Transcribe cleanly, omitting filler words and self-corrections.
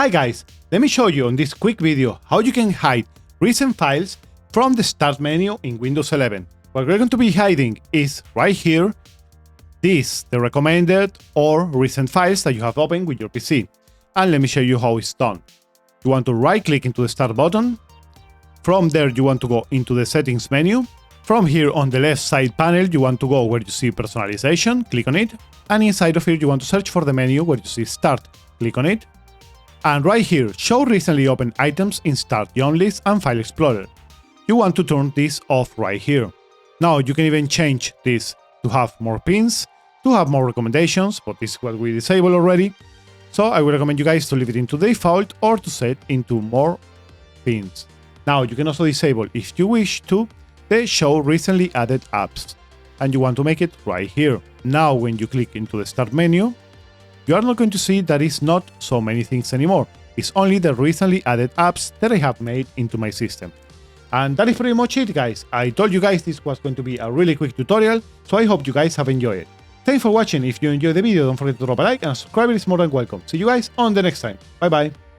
Hi guys, let me show you on this quick video how you can hide recent files from the Start menu in Windows 11. What we're going to be hiding is right here, the recommended or recent files that you have opened with your PC. And let me show you how it's done. You want to right click into the Start button. From there you want to go into the Settings menu. From here on the left side panel you want to go where you see Personalization, click on it. And inside of here you want to search for the menu where you see Start, click on it. And right here, show recently opened items in Start Young List and File Explorer. You want to turn this off right here. Now you can even change this to have more pins, to have more recommendations, but this is what we disabled already. So I would recommend you guys to leave it into default or to set into more pins. Now you can also disable, if you wish to, the show recently added apps. And you want to make it right here. Now when you click into the Start menu, you are not going to see that it's not so many things anymore. It's only the recently added apps that I have made into my system. And that is pretty much it, guys. I told you guys this was going to be a really quick tutorial, so I hope you guys have enjoyed it. Thanks for watching. If you enjoyed the video, don't forget to drop a like, and a subscriber is more than welcome. See you guys on the next time. Bye bye.